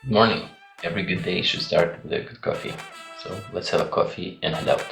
Good morning. Every good day should start with a good coffee. So let's have a coffee and head out.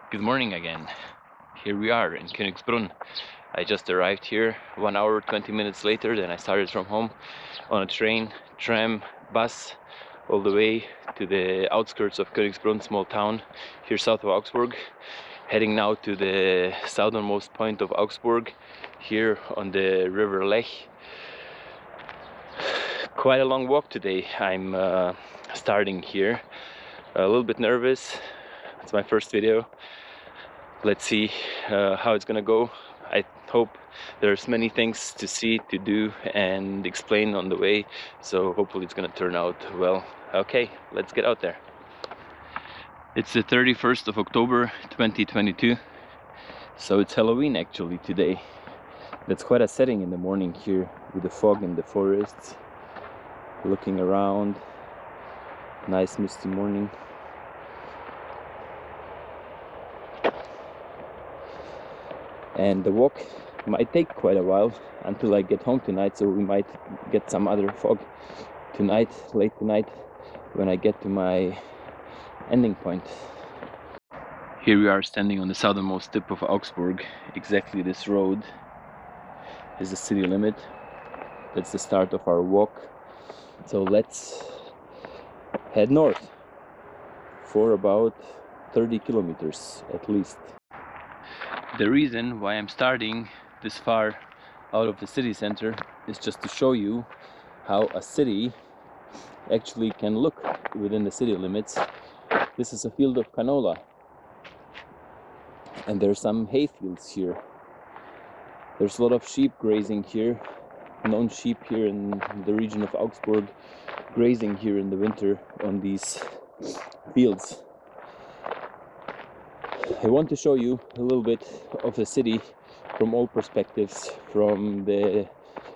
Good morning again. Here we are in Königsbrunn. I just arrived here 1 hour 20 minutes later than I started from home on a train, tram, bus all the way to the outskirts of Königsbrunn, small town here south of Augsburg. Heading now to the southernmost point of Augsburg here on the river Lech. Quite a long walk today. I'm starting here. A little bit nervous. It's my first video. Let's see how it's gonna go. I hope there's many things to see, to do and explain on the way, so hopefully it's gonna turn out well. Okay, let's get out there. It's the 31st of October 2022, so it's Halloween actually today. That's quite a setting in the morning here with the fog in the forests, looking around. Nice misty morning. And the walk might take quite a while until I get home tonight, so we might get some other fog tonight, late tonight, when I get to my ending point. Here we are standing on the southernmost tip of Augsburg. Exactly this road is the city limit. That's the start of our walk. So let's head north for about 30 kilometers at least. The reason why I'm starting this far out of the city center is just to show you how a city actually can look within the city limits. This is a field of canola, and there's some hay fields here. There's a lot of sheep grazing here, known sheep here in the region of Augsburg, grazing here in the winter on these fields. I want to show you a little bit of the city from all perspectives, from the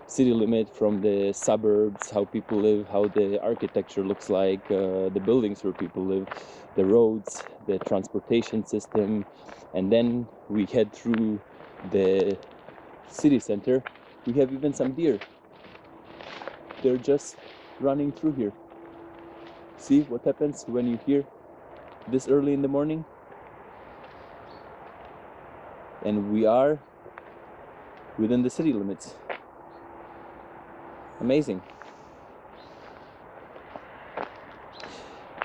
city limit, from the suburbs, how people live, how the architecture looks like, the buildings where people live, the roads, the transportation system, and then we head through the city center. We have even some deer. They're just running through here. See what happens when you hear this early in the morning? And we are within the city limits. Amazing.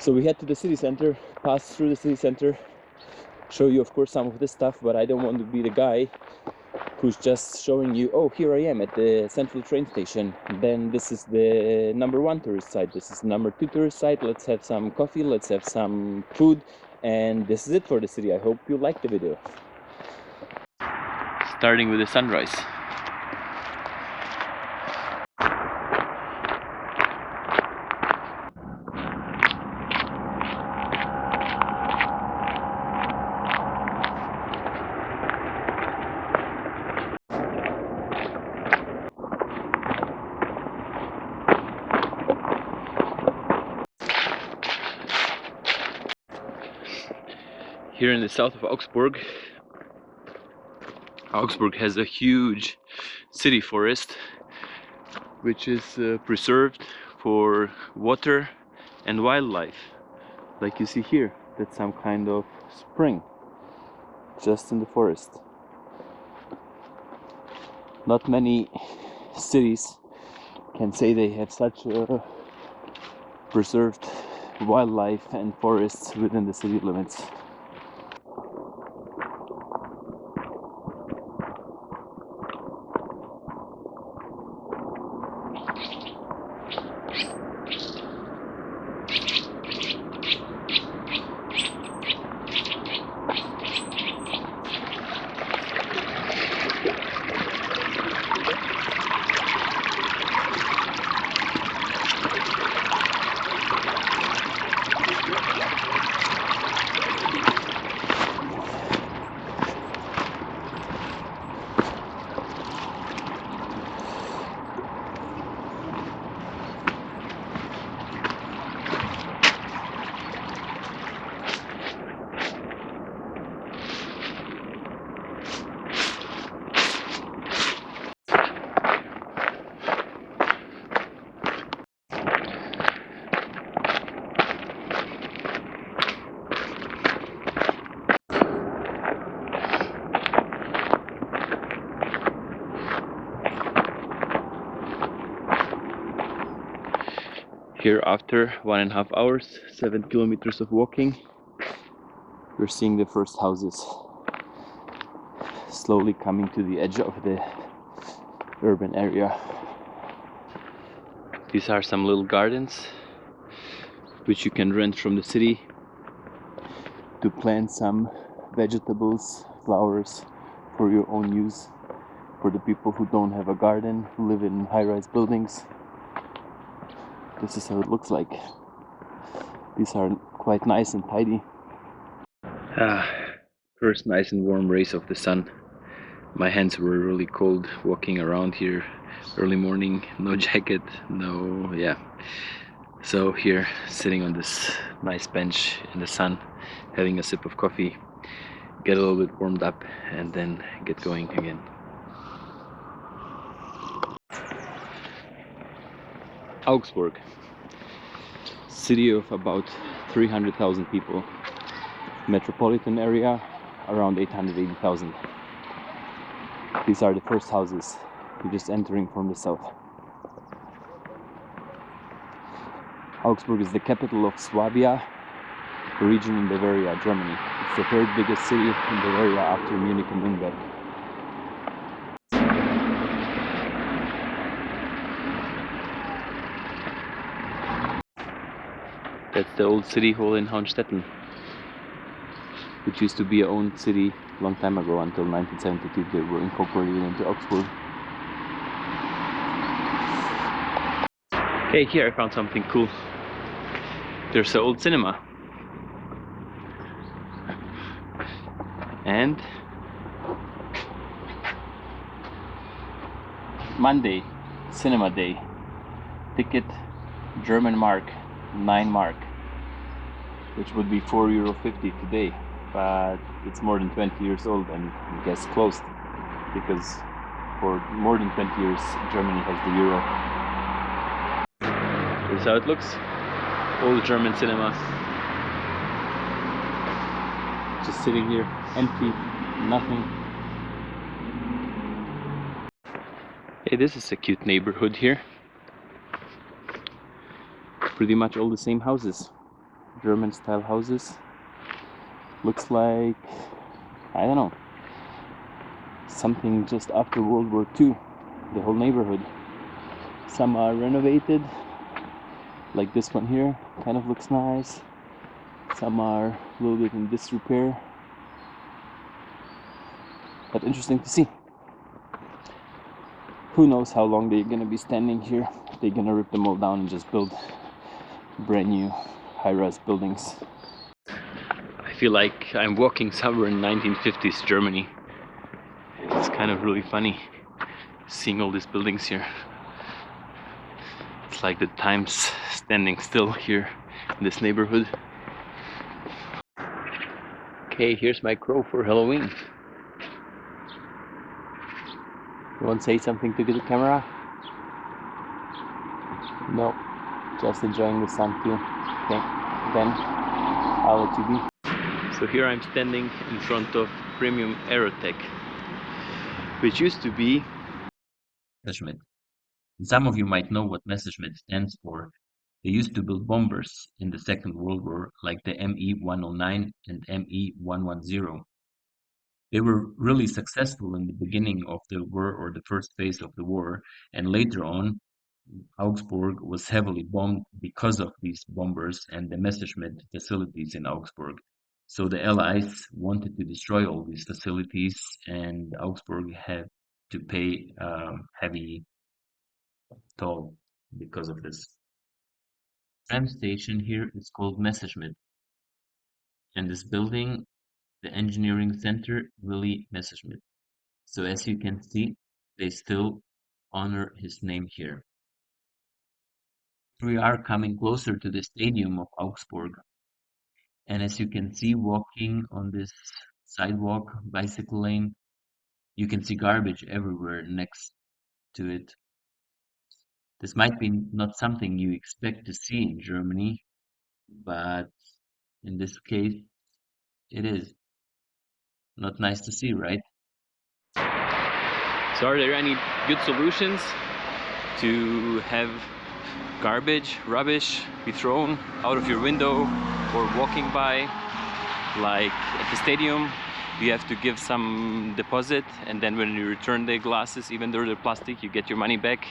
So we head to the city center, pass through the city center, show you of course some of this stuff, but I don't want to be the guy who's just showing you, oh, here I am at the central train station. Then this is the number 1 tourist site, this is number 2 tourist site, let's have some coffee, let's have some food, and this is it for the city. I hope you liked the video. Starting with the sunrise. Here in the south of Augsburg, Augsburg has a huge city forest which is preserved for water and wildlife. Like you see here, that's some kind of spring just in the forest. Not many cities can say they have such a preserved wildlife and forests within the city limits. Here, after 1.5 hours, 7 kilometers of walking, we're seeing the first houses slowly coming to the edge of the urban area. These are some little gardens which you can rent from the city to plant some vegetables, flowers for your own use. For the people who don't have a garden, who live in high-rise buildings, this is how it looks like. These are quite nice and tidy. First nice and warm rays of the sun. My hands were really cold walking around here early morning, no jacket, so here sitting on this nice bench in the sun, having a sip of coffee, get a little bit warmed up and then get going again. Augsburg, city of about 300,000 people, metropolitan area around 880,000. These are the first houses. You're just entering from the south. Augsburg is the capital of Swabia, a region in Bavaria, Germany. It's the third biggest city in Bavaria after Munich and Nuremberg. That's the old city hall in Hohenstetten, which used to be a own city a long time ago, until 1972 they were incorporated into Augsburg. Okay, here I found something cool. There's an old cinema. And Monday, cinema day. Ticket, German mark, 9 mark, which would be €4.50 today. But it's more than 20 years old and I guess closed, because for more than 20 years Germany has the euro. This is how it looks. Old German cinema. Just sitting here, empty, nothing. Hey, this is a cute neighborhood here. Pretty much all the same houses. German style houses. Looks like, I don't know, something just after World War II, the whole neighborhood. Some are renovated, like this one here, kind of looks nice. Some are a little bit in disrepair, but interesting to see. Who knows how long they're gonna be standing here. They're gonna rip them all down and just build brand new high-rise buildings. I feel like I'm walking somewhere in 1950s Germany. It's kind of really funny seeing all these buildings here. It's like the time's standing still here in this neighborhood. Okay, here's my crow for Halloween. You want to say something to the camera? No, just enjoying the sun too. Okay, then I'll let you be. So here I'm standing in front of Premium Aerotech, which used to be Messerschmitt. Some of you might know what Messerschmitt stands for. They used to build bombers in the Second World War, like the Me-109 and Me-110. They were really successful in the beginning of the war, or the first phase of the war, and later on Augsburg was heavily bombed because of these bombers and the Messerschmitt facilities in Augsburg. So the Allies wanted to destroy all these facilities, and Augsburg had to pay a heavy toll because of this. Tram station here is called Messerschmitt, and this building, the engineering center, Willy Messerschmitt. So as you can see, they still honor his name here. We are coming closer to the stadium of Augsburg, and as you can see, walking on this sidewalk, bicycle lane, you can see garbage everywhere next to it. This might be not something you expect to see in Germany, but in this case, it is. Not nice to see, right? So are there any good solutions to have garbage, rubbish be thrown out of your window or walking by. Like at the stadium, you have to give some deposit, and then when you return the glasses, even though they're plastic, you get your money back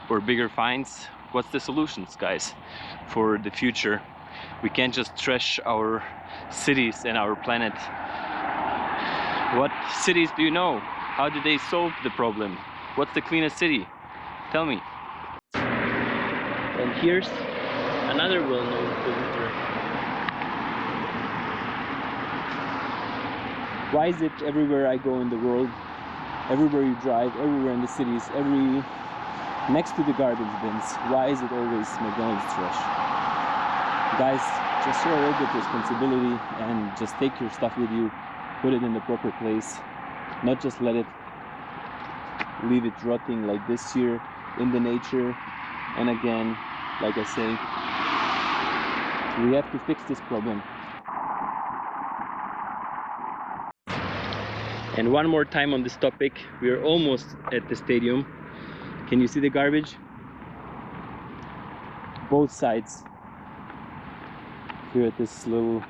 or bigger fines. What's the solutions, guys, for the future? We can't just trash our cities and our planet. What cities do you know? How do they solve the problem? What's the cleanest city? Tell me. And here's another well-known filter. Why is it everywhere I go in the world, everywhere you drive, everywhere in the cities, next to the garbage bins, why is it always McDonald's trash? Guys, just show a little bit responsibility and just take your stuff with you, put it in the proper place, not just leave it rotting like this here in the nature. And again, like I say, we have to fix this problem. And one more time on this topic, we are almost at the stadium. Can you see the garbage? Both sides. Here at this little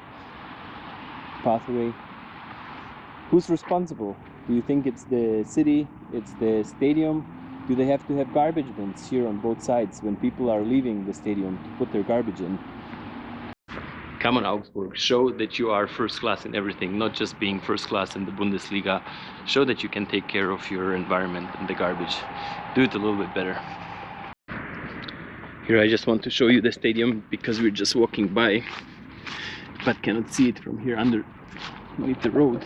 pathway. Who's responsible? Do you think it's the city? It's the stadium? Do they have to have garbage bins here on both sides when people are leaving the stadium to put their garbage in? Come on, Augsburg, show that you are first class in everything, not just being first class in the Bundesliga. Show that you can take care of your environment and the garbage. Do it a little bit better. Here I just want to show you the stadium because we're just walking by, but cannot see it from here underneath the road.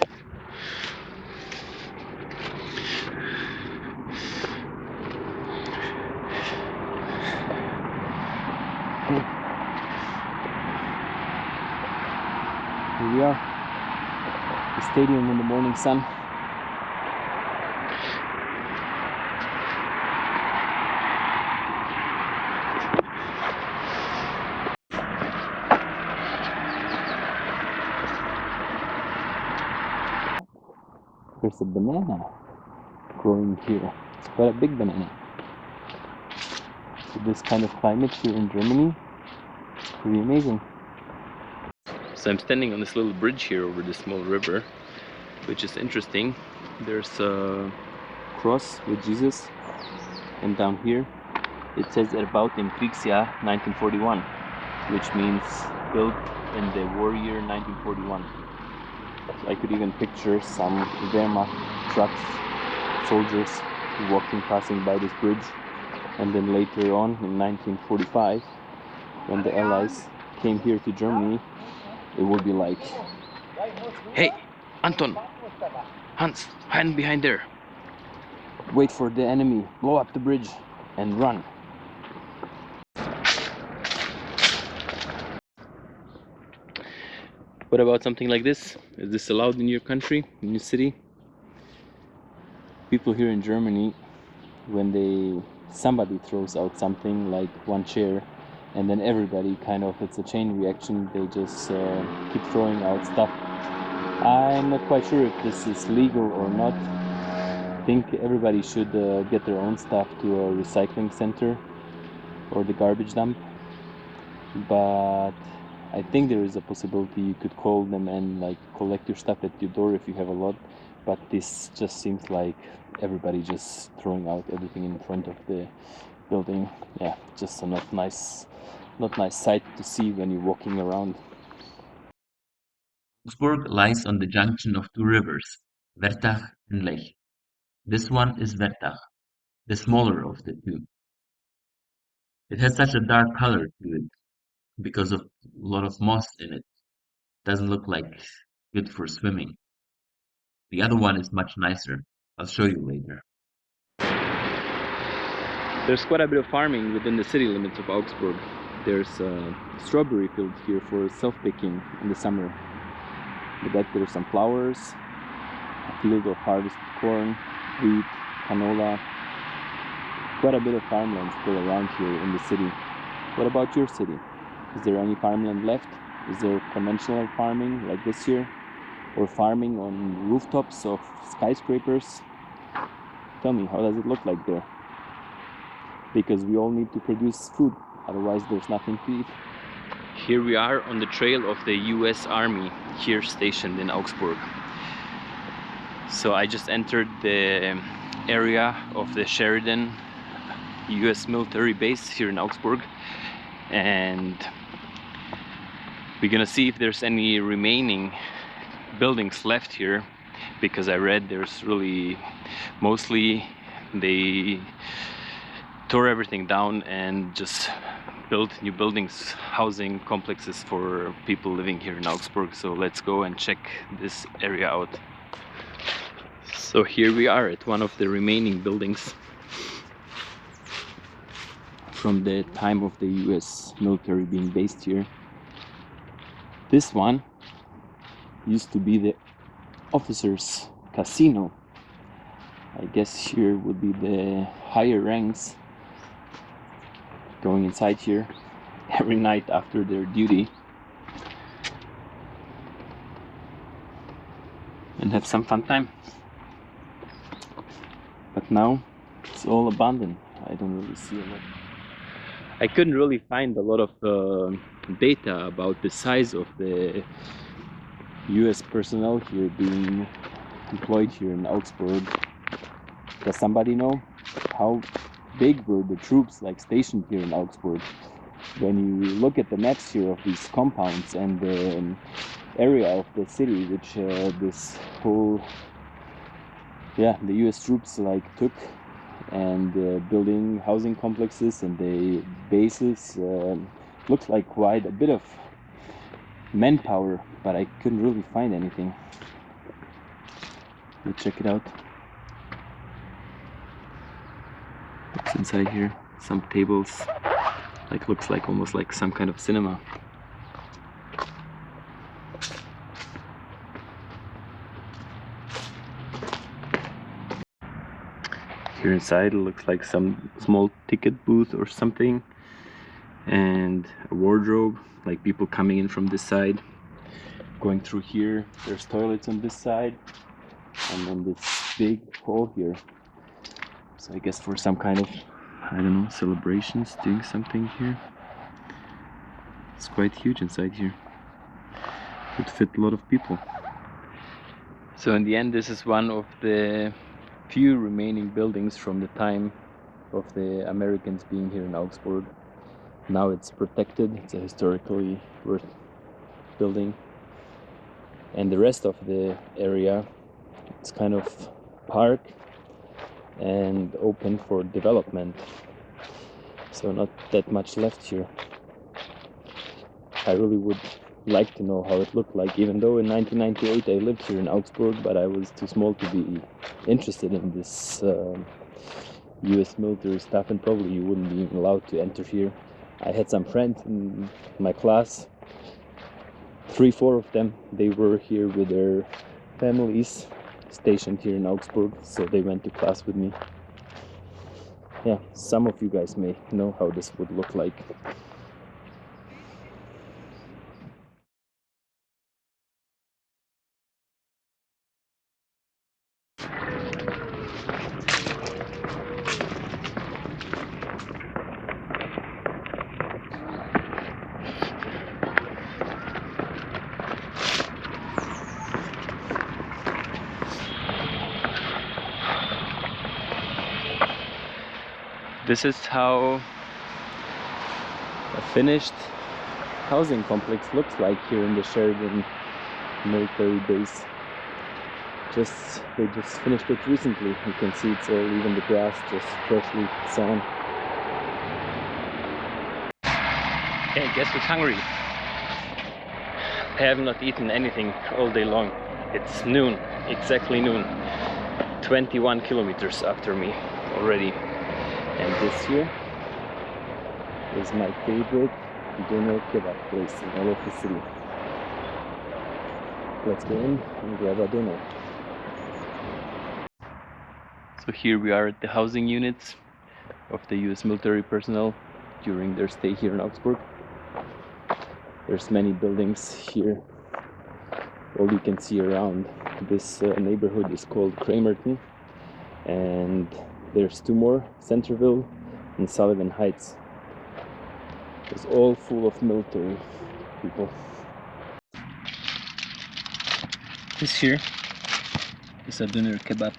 Here we are, the stadium in the morning sun. There's a banana growing here. It's quite a big banana. With this kind of climate here in Germany, it's pretty amazing. So I'm standing on this little bridge here over this small river, which is interesting. There's a cross with Jesus, and down here it says about im Kriegsjahr 1941, which means built in the war year 1941. So I could even picture some Wehrmacht trucks, soldiers passing by this bridge, and then later on in 1945, when the Allies came here to Germany, it would be like, hey, Anton, Hans, hide behind there. Wait for the enemy, blow up the bridge, and run. What about something like this? Is this allowed in your country, in your city? People here in Germany, when somebody throws out something like one chair, and then everybody it's a chain reaction, they just keep throwing out stuff. I'm not quite sure if this is legal or not. I think everybody should get their own stuff to a recycling center or the garbage dump, but I think there is a possibility you could call them and collect your stuff at your door if you have a lot. But this just seems like everybody just throwing out everything in front of the building. Yeah, just a not nice sight to see when you're walking around. Augsburg lies on the junction of two rivers, Wertach and Lech. This one is Wertach, the smaller of the two. It has such a dark color to it because of a lot of moss in it. Doesn't look like good for swimming. The other one is much nicer. I'll show you later. There's quite a bit of farming within the city limits of Augsburg. There's a strawberry field here for self-picking in the summer. With that, there's some flowers, a field of harvested corn, wheat, canola. Quite a bit of farmland still around here in the city. What about your city? Is there any farmland left? Is there conventional farming like this here? Or farming on rooftops of skyscrapers? Tell me, how does it look like there? because we all need to produce food, otherwise there's nothing to eat. Here we are on the trail of the US Army, here stationed in Augsburg. So I just entered the area of the Sheridan US military base here in Augsburg, and we're gonna see if there's any remaining buildings left here, because I read there's really mostly they tore everything down and just built new buildings, housing complexes for people living here in Augsburg. So let's go and check this area out. So here we are at one of the remaining buildings from the time of the US military being based here. This one used to be the officers' casino. I guess here would be the higher ranks going inside here every night after their duty and have some fun time. But now it's all abandoned. I don't really see a lot. I couldn't really find a lot of data about the size of the US personnel here being employed here in Augsburg. Does somebody know how big were the troops like stationed here in Augsburg? When you look at the maps here of these compounds and the area of the city which this whole the US troops like took, and building housing complexes and the bases, looks like quite a bit of manpower, but I couldn't really find anything. Let's check it out. What's inside here? Some tables, like looks like almost like some kind of cinema. Here inside it looks like some small ticket booth or something, and a wardrobe, like people coming in from this side, going through here. There's toilets on this side, and then this big hall here. So I guess for some kind of, I don't know, celebrations, doing something here. It's quite huge inside here. Would fit a lot of people. So in the end, this is one of the few remaining buildings from the time of the Americans being here in Augsburg. Now it's protected. It's a historically worth building. And the rest of the area, it's kind of park and open for development. So not that much left here. I really would like to know how it looked like, even though in 1998 I lived here in Augsburg, but I was too small to be interested in this US military stuff, and probably you wouldn't be even allowed to enter here. I had some friends in my class, 3-4 of them, they were here with their families stationed here in Augsburg, so they went to class with me. Yeah, some of you guys may know how this would look like. This is how a finished housing complex looks like here in the Sheridan military base. They just finished it recently. You can see it's all, even the grass just freshly sown. Okay, guess who's hungry? I have not eaten anything all day long. It's noon, exactly noon. 21 kilometers after me already. And this here is my favorite dinner kebab place in all of the city. Let's go in and grab a dinner. So here we are at the housing units of the US military personnel during their stay here in Augsburg. There's many buildings here. All you can see around this neighborhood is called Kramerton, and there's two more, Centerville in Sullivan Heights. It's all full of military people. This here is a doner kebab,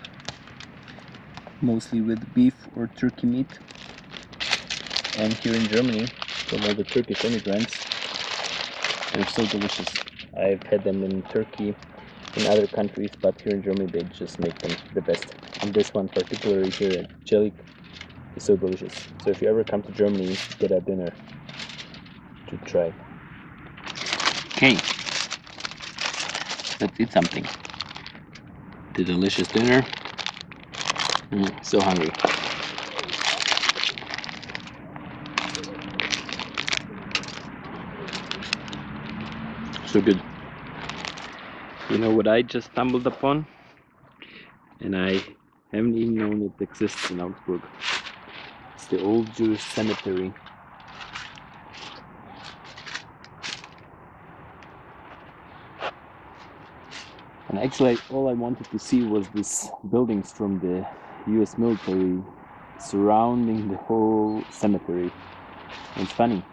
mostly with beef or turkey meat. And here in Germany, from all the Turkish immigrants, they're so delicious. I've had them in Turkey, in other countries, but here in Germany they just make them the best. And this one particularly here at Jalan is so delicious. So if you ever come to Germany, get a dinner to try. Okay, let's eat something. The delicious dinner. So hungry. So good. You know what I just stumbled upon? And I haven't even known it exists in Augsburg. It's the old Jewish cemetery. And actually, all I wanted to see was these buildings from the US military surrounding the whole cemetery. And it's funny,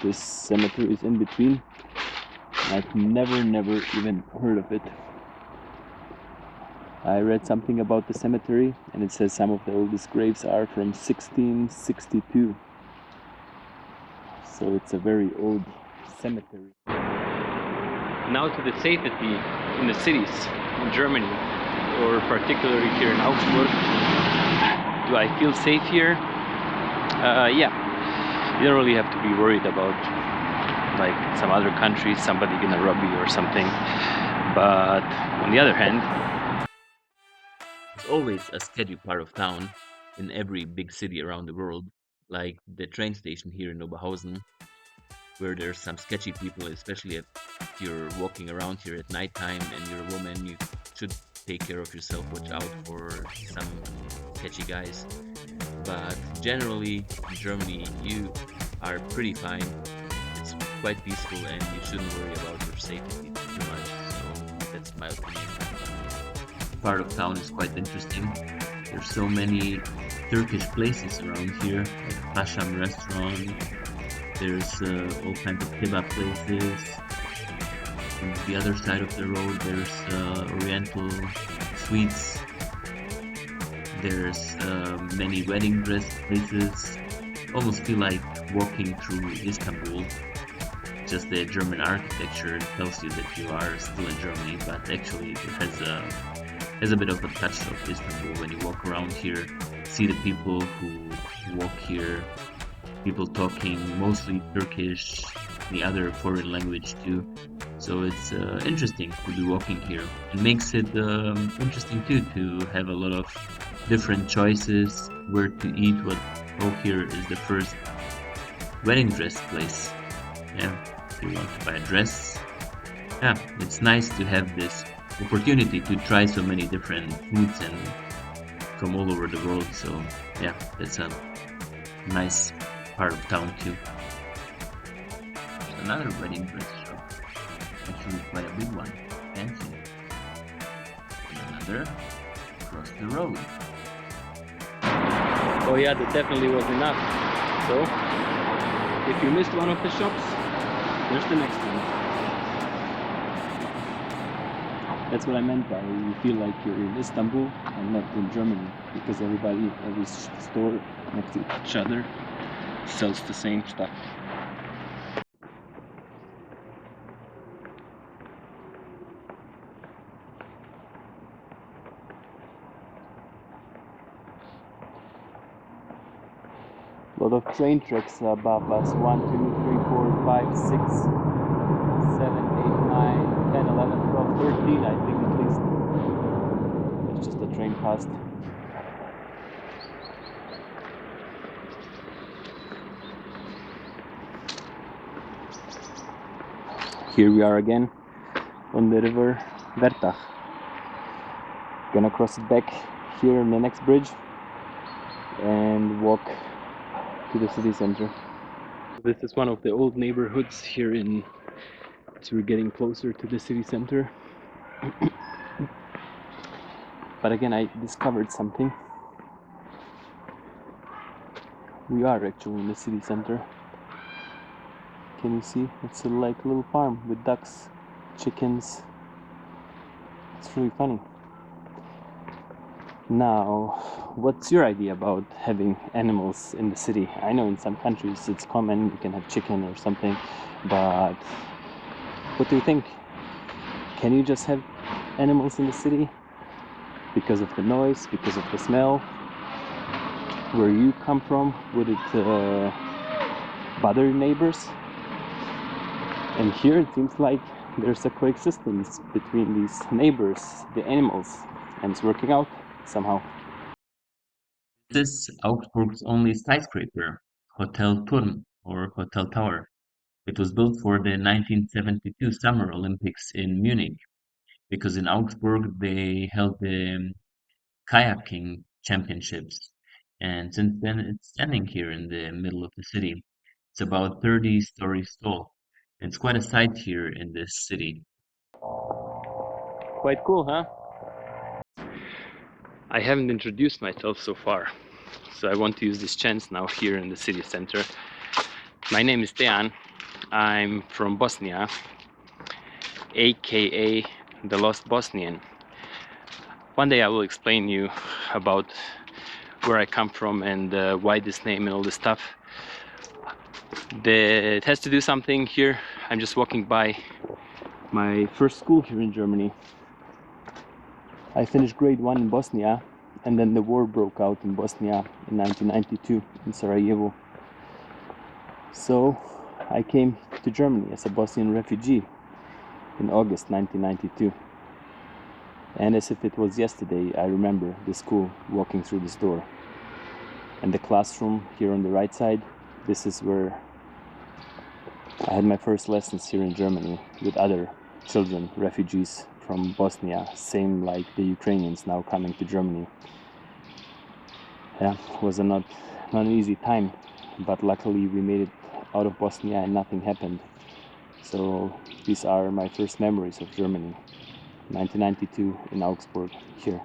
this cemetery is in between. I've never even heard of it. I read something about the cemetery, and it says some of the oldest graves are from 1662. So it's a very old cemetery. Now to the safety in the cities in Germany, or particularly here in Augsburg. Do I feel safe here? Yeah. You don't really have to be worried about, like some other countries, somebody gonna rob you or something. But on the other hand, There's always a sketchy part of town in every big city around the world, like the train station here in Oberhausen, where there's some sketchy people, especially if you're walking around here at nighttime and you're a woman, you should take care of yourself, watch out for some sketchy guys. But generally, in Germany, you are pretty fine. It's quite peaceful and you shouldn't worry about your safety too much. So that's my opinion. Part of town is quite interesting. There's so many Turkish places around here, like Paşam restaurant. There's all kinds of kebab places. On the other side of the road, there's Oriental sweets. There's many wedding dress places. Almost feel like walking through Istanbul. Just the German architecture tells you that you are still in Germany, but actually it has a bit of a touch of Istanbul when you walk around here. See the people who walk here, people talking mostly Turkish, the other foreign language too. So it's interesting to be walking here. It makes it interesting too to have a lot of different choices where to eat. What here is the first wedding dress place. Yeah, if you want to buy a dress, yeah, it's nice to have this opportunity to try so many different foods and from all over the world. So yeah, that's a nice part of town too. There's another wedding dress shop, actually quite a big one, fancy. And another across the road. oh yeah, that definitely was enough. So, if you missed one of the shops, there's the next one. That's what I meant by you feel like you're in Istanbul and not in Germany, because every store next to each other sells the same stuff. A lot of train tracks above us. 1, 2, 3, 4, 5, 6, 7, 8, 9, 10, 11, 12, 13, I think at least. It's just a train passed. Here we are again on the river Wertach. Gonna cross it back here on the next bridge and walk to the city center. This is one of the old neighborhoods here in, so we're getting closer to the city center. But again, I discovered something. We are actually in the city center. Can you see? It's like a little farm with ducks, chickens. It's really funny. Now, what's your idea about having animals in the city? I know in some countries it's common, you can have chicken or something, but what do you think? Can you just have animals in the city? Because of the noise, because of the smell? Where you come from, would it bother your neighbors? And here it seems like there's a coexistence between these neighbors, the animals, and it's working out somehow. This is Augsburg's only skyscraper, Hotel Turm or Hotel Tower. It was built for the 1972 Summer Olympics in Munich because in Augsburg they held the kayaking championships. And since then it's standing here in the middle of the city. It's about 30 stories tall. It's quite a sight here in this city. Quite cool, huh? I haven't introduced myself so far, so I want to use this chance now here in the city center. My name is Jalan. I'm from Bosnia, aka the Lost Bosnian. One day I will explain you about where I come from and why this name and all this stuff. It has to do something here. I'm just walking by my first school here in Germany. I finished grade 1 in Bosnia, and then the war broke out in Bosnia in 1992 in Sarajevo. So I came to Germany as a Bosnian refugee in August 1992. And as if it was yesterday, I remember the school, walking through this door. And the classroom here on the right side, this is where I had my first lessons here in Germany with other children, refugees from Bosnia, same like the Ukrainians now coming to Germany. Yeah, it was not an easy time, but luckily we made it out of Bosnia and nothing happened. So these are my first memories of Germany. 1992 in Augsburg here.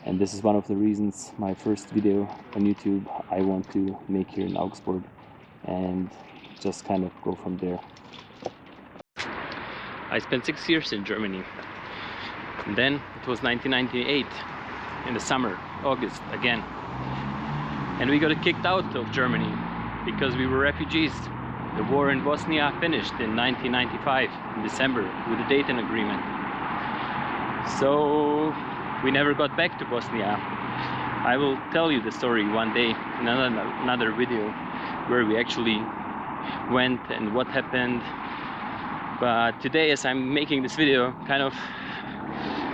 And this is one of the reasons my first video on YouTube I want to make here in Augsburg and just kind of go from there. I spent 6 years in Germany. And then it was 1998 in the summer, August again. And we got kicked out of Germany because we were refugees. The war in Bosnia finished in 1995 in December with the Dayton Agreement. So we never got back to Bosnia. I will tell you the story one day in another video where we actually went and what happened. But today, as I'm making this video, kind of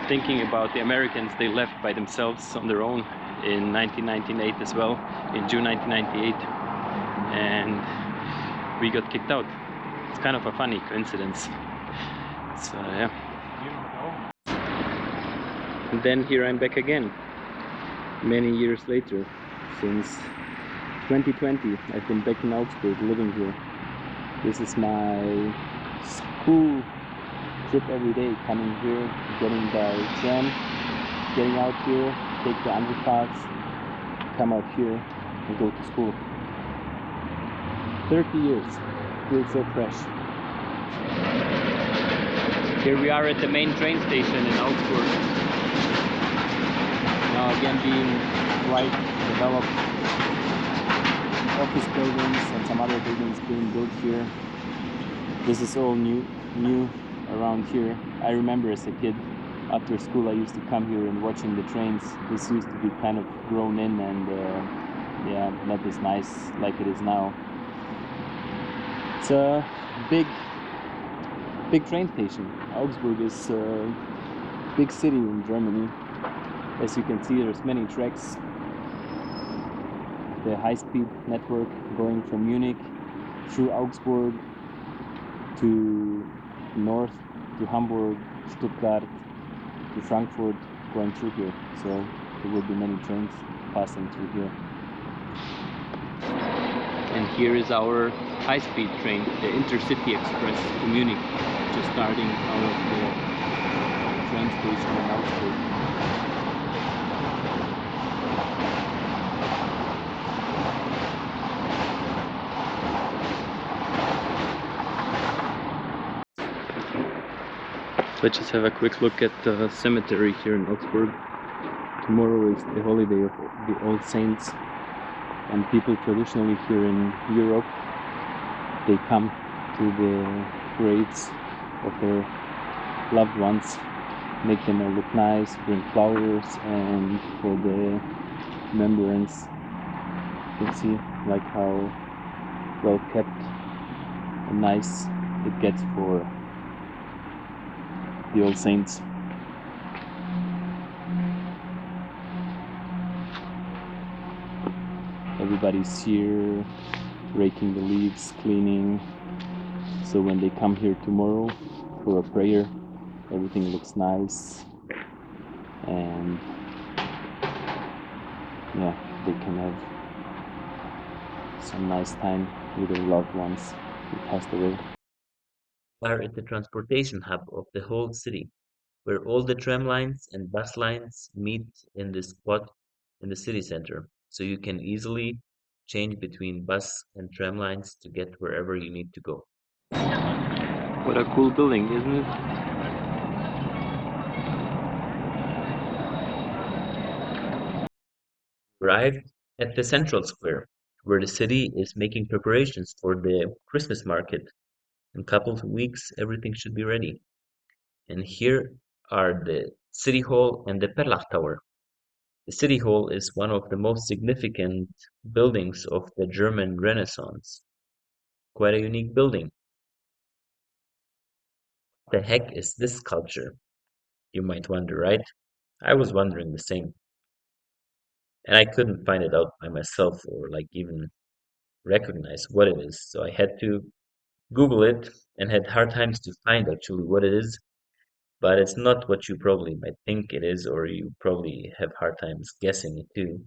thinking about the Americans. They left by themselves on their own in 1998 as well, in June 1998, and we got kicked out. It's kind of a funny coincidence. So yeah. And then here I'm back again, many years later. Since 2020 I've been back in Augsburg, living here. This is my school trip every day, coming here, getting the tram, getting out here, take the underpass, come out here and go to school. 30 years, feels so fresh. Here we are at the main train station in Augsburg. Now again being quite developed. Office buildings and some other buildings being built here. This is all new around here. I remember as a kid, after school I used to come here and watching the trains. This used to be kind of grown in and yeah, not as nice like it is now. It's a big train station. Augsburg is a big city in Germany. As you can see, there's many tracks. The high-speed network going from Munich through Augsburg to north, to Hamburg, Stuttgart, to Frankfurt, going through here. So there will be many trains passing through here. And here is our high-speed train, the Intercity Express to Munich, just starting out of the train station in Augsburg. Let's just have a quick look at the cemetery here in Augsburg. Tomorrow is the holiday of the All Saints, and people traditionally here in Europe, they come to the graves of their loved ones, make them all look nice, bring flowers, and for the remembrance, you can see like how well kept and nice it gets for the All Saints. Everybody's here raking the leaves, cleaning, so when they come here tomorrow for a prayer, everything looks nice, and yeah, they can have some nice time with their loved ones who passed away. Are at the transportation hub of the whole city, where all the tram lines and bus lines meet in this spot in the city center, so you can easily change between bus and tram lines to get wherever you need to go. What a cool building, isn't it? Arrived at the central square, where the city is making preparations for the Christmas market. In a couple of weeks, everything should be ready. And here are the City Hall and the Perlach Tower. The City Hall is one of the most significant buildings of the German Renaissance. Quite a unique building. The heck is this sculpture? You might wonder, right? I was wondering the same. And I couldn't find it out by myself or like even recognize what it is. So I had to Google it and had hard times to find actually what it is. But it's not what you probably might think it is, or you probably have hard times guessing it too.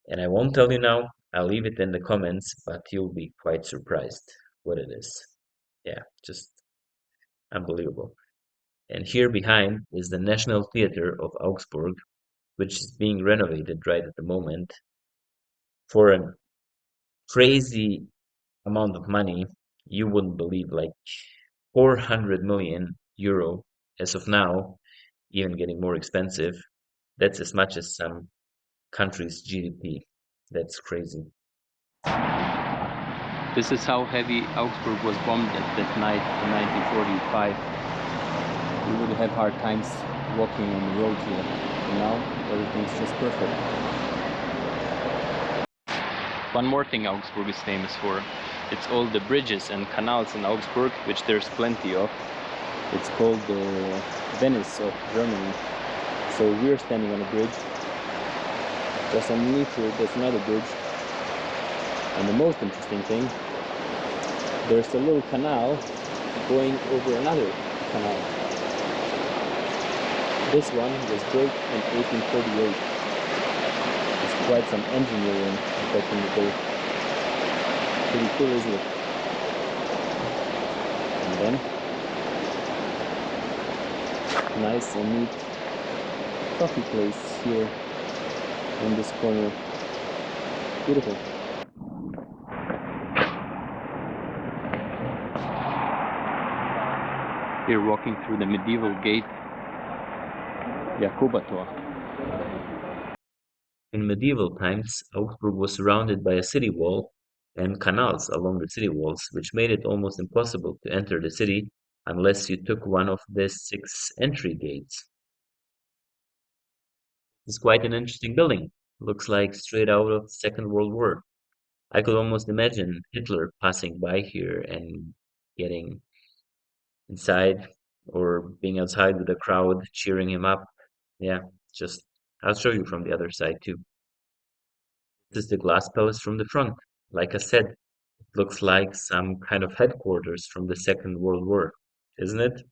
And I won't tell you now, I'll leave it in the comments, but you'll be quite surprised what it is. Yeah, just unbelievable. And here behind is the National Theatre of Augsburg, which is being renovated right at the moment for a crazy amount of money. You wouldn't believe, like 400 million euro as of now, even getting more expensive. That's as much as some country's GDP. That's crazy. This is how heavy Augsburg was bombed at that night in 1945. We would have hard times walking on the road here. And now everything's just perfect. One more thing Augsburg is famous for. It's all the bridges and canals in Augsburg, which there's plenty of. It's called the Venice of Germany. So we're standing on a bridge. Just underneath here, there's another bridge. And the most interesting thing, there's a little canal going over another canal. This one was built in 1838. It's quite some engineering back in the day. Pretty cool, isn't it? And then, nice and neat coffee place here in this corner. Beautiful. Here walking through the medieval gate, Jakobator. In medieval times, Augsburg was surrounded by a city wall and canals along the city walls, which made it almost impossible to enter the city unless you took one of the 6 entry gates. It's quite an interesting building. Looks like straight out of the Second World War. I could almost imagine Hitler passing by here and getting inside or being outside with a crowd cheering him up. Yeah, just I'll show you from the other side too. This is the glass palace from the front. Like I said, it looks like some kind of headquarters from the Second World War, isn't it?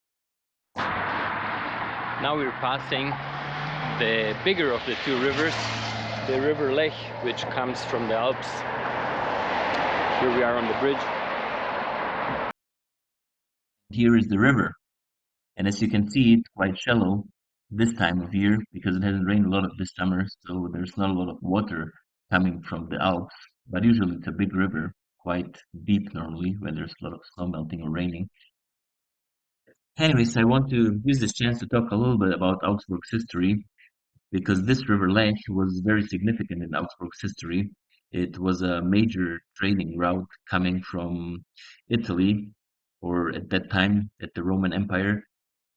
Now we're passing the bigger of the two rivers, the river Lech, which comes from the Alps. Here we are on the bridge. Here is the river, and as you can see, it's quite shallow this time of year because it hasn't rained a lot of this summer, so there's not a lot of water coming from the Alps. But usually it's a big river, quite deep normally, when there's a lot of snow melting or raining. Anyways, I want to use this chance to talk a little bit about Augsburg's history because this river Lech was very significant in Augsburg's history. It was a major trading route coming from Italy, or at that time at the Roman Empire.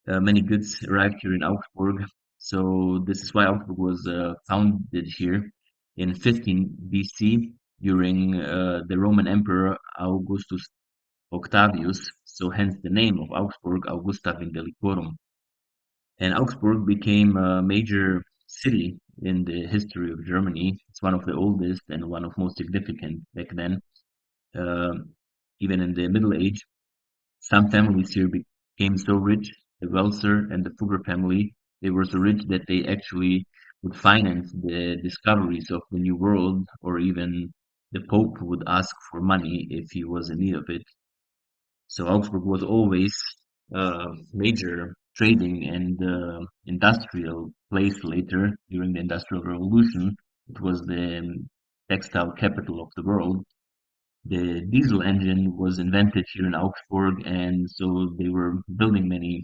Many goods arrived here in Augsburg, so this is why Augsburg was founded here in 15 BC during the Roman Emperor Augustus Octavius, so hence the name of Augsburg, Augusta Vindelicorum. And Augsburg became a major city in the history of Germany. It's one of the oldest and one of most significant back then. Um Even in the Middle Age, some families here became so rich, the Welser and the Fugger family, they were so rich that they actually would finance the discoveries of the New World, or even the Pope would ask for money if he was in need of it. So Augsburg was always a major trading and industrial place later during the Industrial Revolution. It was the textile capital of the world. The diesel engine was invented here in Augsburg, and so they were building many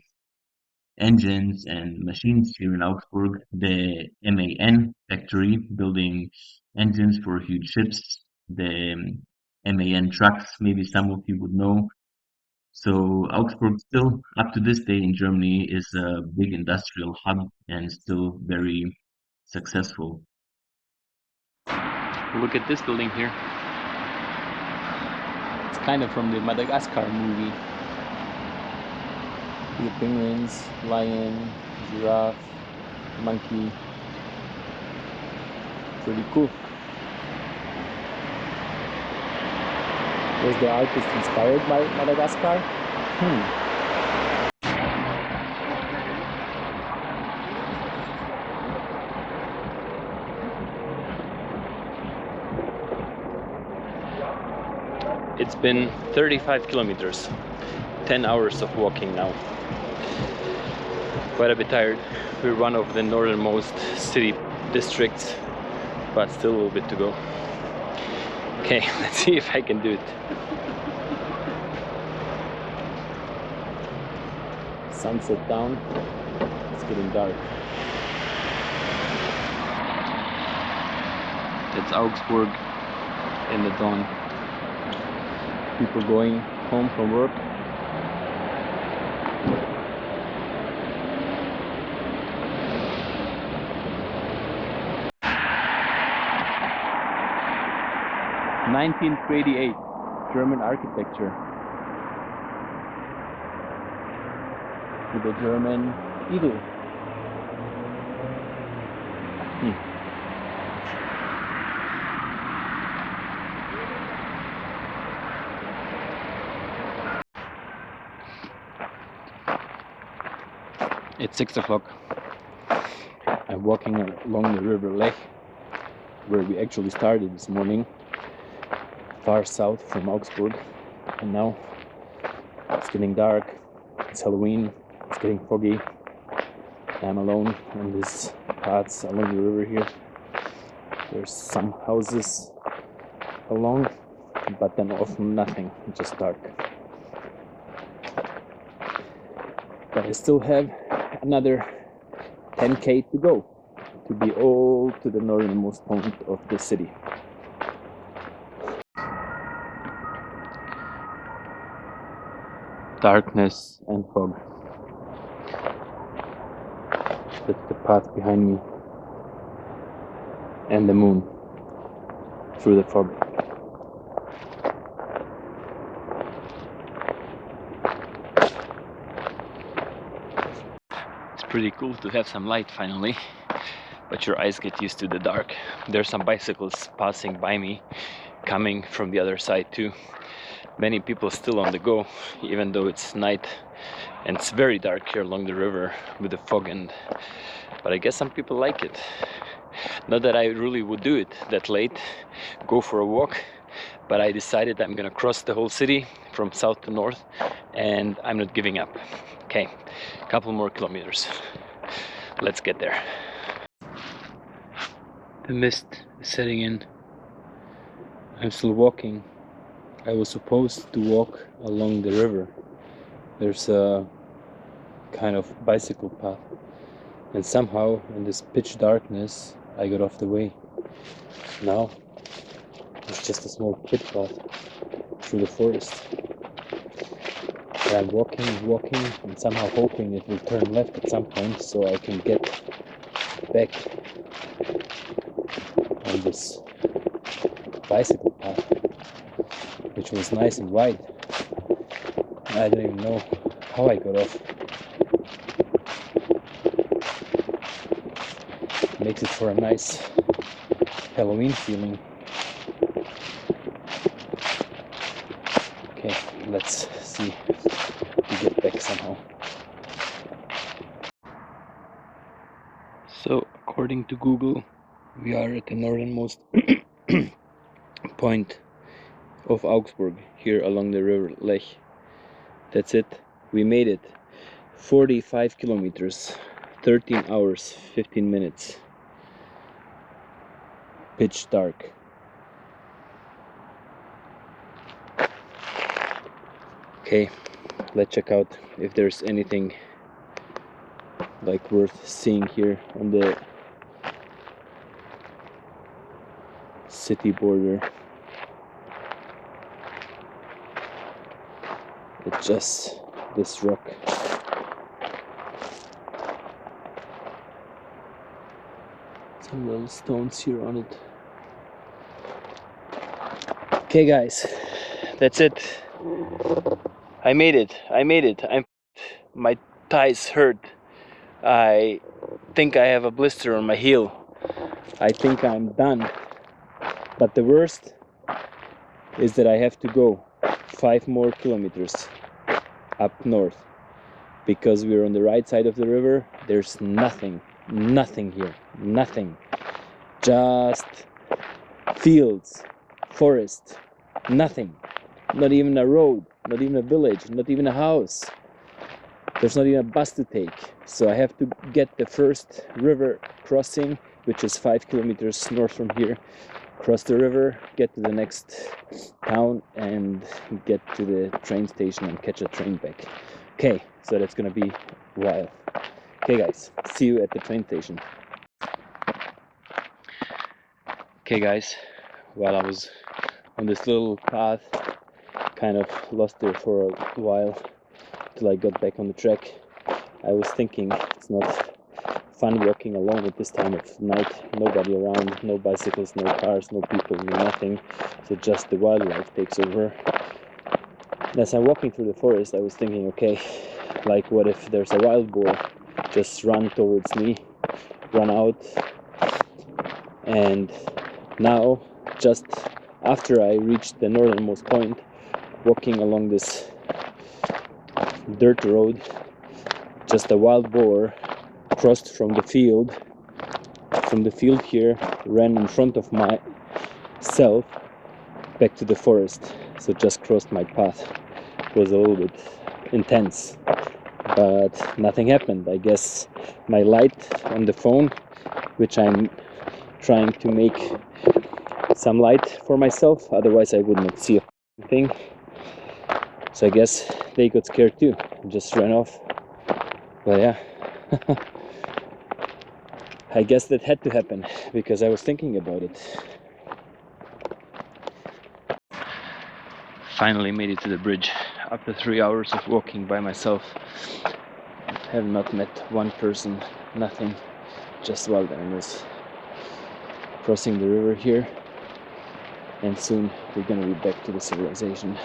engines and machines here in Augsburg. The MAN factory building engines for huge ships. The MAN trucks, maybe some of you would know. So Augsburg still, up to this day in Germany, is a big industrial hub and still very successful. Look at this building here. It's kind of from the Madagascar movie. The penguins, lion, giraffe, monkey. Pretty cool. Was the artist inspired by Madagascar? It's been 35 kilometers, 10 hours of walking now. Quite a bit tired. We're one of the northernmost city districts, but still a little bit to go. Okay, let's see if I can do it. Sunset down, it's getting dark. It's Augsburg in the dawn. People going home from work. (1988) German architecture with a German eagle. It's 6 o'clock. I'm walking along the river Lech, where we actually started this morning, far south from Augsburg, and now it's getting dark. It's Halloween. It's getting foggy. I'm alone on these paths along the river here. There's some houses along, but then often nothing, just dark. But I still have another 10k to go to be all to the northernmost point of the city. Darkness and fog. That's the path behind me, and the moon through the fog. It's pretty cool to have some light finally, but your eyes get used to the dark. There's some bicycles passing by me, coming from the other side too. Many people still on the go, even though it's night and it's very dark here along the river with the fog, but I guess some people like it. Not that I really would do it that late, go for a walk, but I decided I'm gonna cross the whole city from south to north, and I'm not giving up. Okay, a couple more kilometers. Let's get there. The mist is setting in. I'm still walking. I was supposed to walk along the river. There's a kind of bicycle path, and somehow in this pitch darkness I got off the way. Now it's just a small footpath through the forest. And I'm walking, and somehow hoping it will turn left at some point so I can get back on this bicycle path, which was nice and wide. I don't even know how I got off. Makes it for a nice Halloween feeling. Okay, let's see if we get back somehow. So, according to Google, we are at the northernmost point of Augsburg, here along the river Lech. That's it. We made it. 45 kilometers, 13 hours, 15 minutes. Pitch dark. Okay, let's check out if there's anything like worth seeing here on the city border. It's just this rock. Some little stones here on it. Okay guys, that's it. I made it. My thighs hurt. I think I have a blister on my heel. I think I'm done. But the worst is that I have to go 5 more kilometers up north, because we're on the right side of the river. There's nothing here, nothing. Just fields, forest, nothing. Not even a road, not even a village, not even a house. There's not even a bus to take. So I have to get the first river crossing, which is 5 kilometers north from here, cross the river, get to the next town, and get to the train station and catch a train back. Okay, so that's gonna be wild. Okay guys, see you at the train station. Okay guys, while I was on this little path, kind of lost there for a while till I got back on the track, I was thinking it's not fun walking alone at this time of night. Nobody around, no bicycles, no cars, no people, no nothing. So just the wildlife takes over. And as I'm walking through the forest, I was thinking, okay, like what if there's a wild boar just run towards me, run out. And now, just after I reached the northernmost point, walking along this dirt road, just a wild boar crossed from the field here, ran in front of myself back to the forest. So just crossed my path. It was a little bit intense, but nothing happened. I guess my light on the phone, which I'm trying to make some light for myself, otherwise I would not see a thing. So I guess they got scared too, just ran off. But yeah, I guess that had to happen because I was thinking about it. Finally made it to the bridge after 3 hours of walking by myself. Have not met one person, nothing, just wild animals. Crossing the river here, and soon we're gonna be back to the civilization.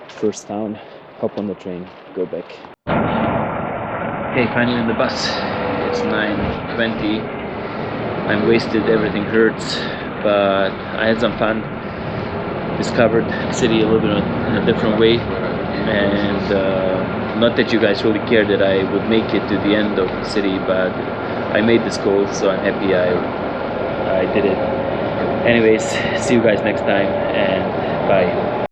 First town, hop on the train, go back. Okay, finally in the bus. It's 9:20. I'm wasted, everything hurts, but I had some fun. Discovered the city a little bit in a different way, and not that you guys really care that I would make it to the end of the city, but I made this goal, so I'm happy I did it. Anyways, see you guys next time, and bye.